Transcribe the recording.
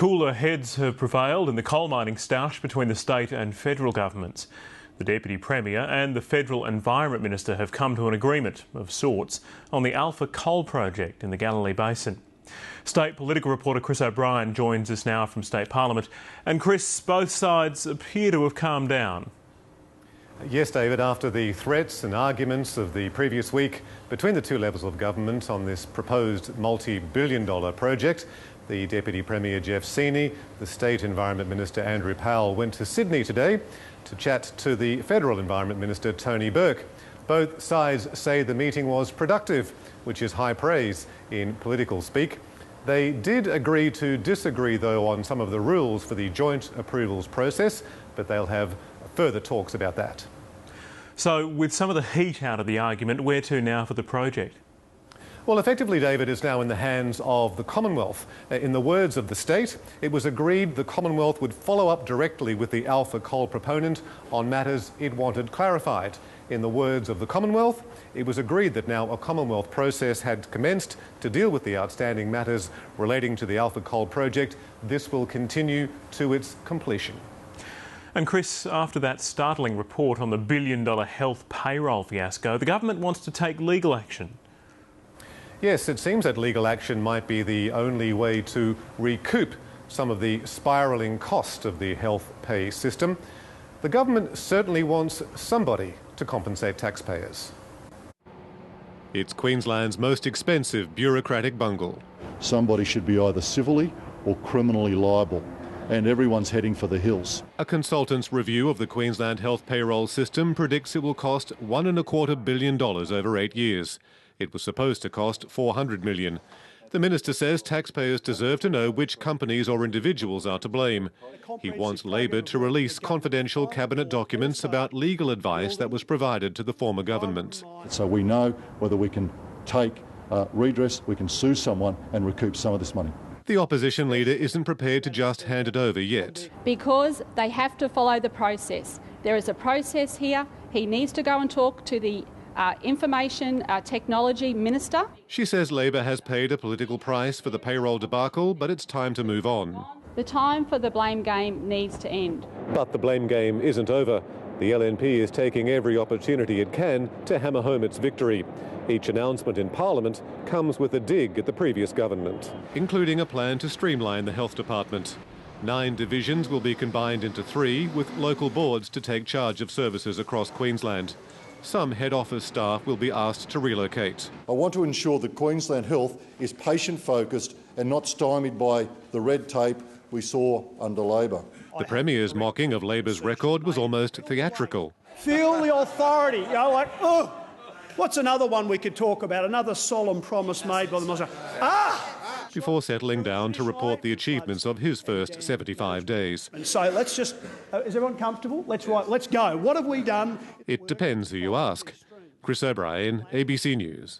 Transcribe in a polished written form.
Cooler heads have prevailed in the coal mining stoush between the state and federal governments. The Deputy Premier and the Federal Environment Minister have come to an agreement of sorts on the Alpha Coal project in the Galilee Basin. State political reporter Chris O'Brien joins us now from State Parliament. And Chris, both sides appear to have calmed down. Yes, David, after the threats and arguments of the previous week between the two levels of government on this proposed multi-billion-dollar project, the Deputy Premier Jeff Seeney, the State Environment Minister Andrew Powell went to Sydney today to chat to the Federal Environment Minister Tony Burke. Both sides say the meeting was productive, which is high praise in political speak. They did agree to disagree, though, on some of the rules for the joint approvals process, but they'll have further talks about that. So, with some of the heat out of the argument, where to now for the project? Well, effectively, David, is now in the hands of the Commonwealth. In the words of the state, it was agreed the Commonwealth would follow up directly with the Alpha Coal proponent on matters it wanted clarified. In the words of the Commonwealth, it was agreed that now a Commonwealth process had commenced to deal with the outstanding matters relating to the Alpha Coal project. This will continue to its completion. And Chris, after that startling report on the billion-dollar health payroll fiasco, the government wants to take legal action. Yes, it seems that legal action might be the only way to recoup some of the spiralling cost of the health pay system. The government certainly wants somebody to compensate taxpayers. It's Queensland's most expensive bureaucratic bungle. Somebody should be either civilly or criminally liable, and everyone's heading for the hills. A consultant's review of the Queensland health payroll system predicts it will cost $1.25 billion over 8 years. It was supposed to cost $400 million. The minister says taxpayers deserve to know which companies or individuals are to blame. He wants Labor to release confidential cabinet documents about legal advice that was provided to the former government. So we know whether we can take redress, we can sue someone and recoup some of this money. The opposition leader isn't prepared to just hand it over yet. Because they have to follow the process. There is a process here. He needs to go and talk to the Information Technology Minister. She says Labor has paid a political price for the payroll debacle, but it's time to move on. The time for the blame game needs to end. But the blame game isn't over. The LNP is taking every opportunity it can to hammer home its victory. Each announcement in Parliament comes with a dig at the previous government, including a plan to streamline the health department. 9 divisions will be combined into 3, with local boards to take charge of services across Queensland. Some head office staff will be asked to relocate. I want to ensure that Queensland Health is patient-focused and not stymied by the red tape we saw under Labor. The Premier's mocking of Labor's record was almost theatrical. Feel the authority, you know, like, oh, what's another one we could talk about? Another solemn promise made by the Minister. Before settling down to report the achievements of his first 75 days. And so let's just, is everyone comfortable? Let's go. What have we done? It depends who you ask. Chris O'Brien, ABC News.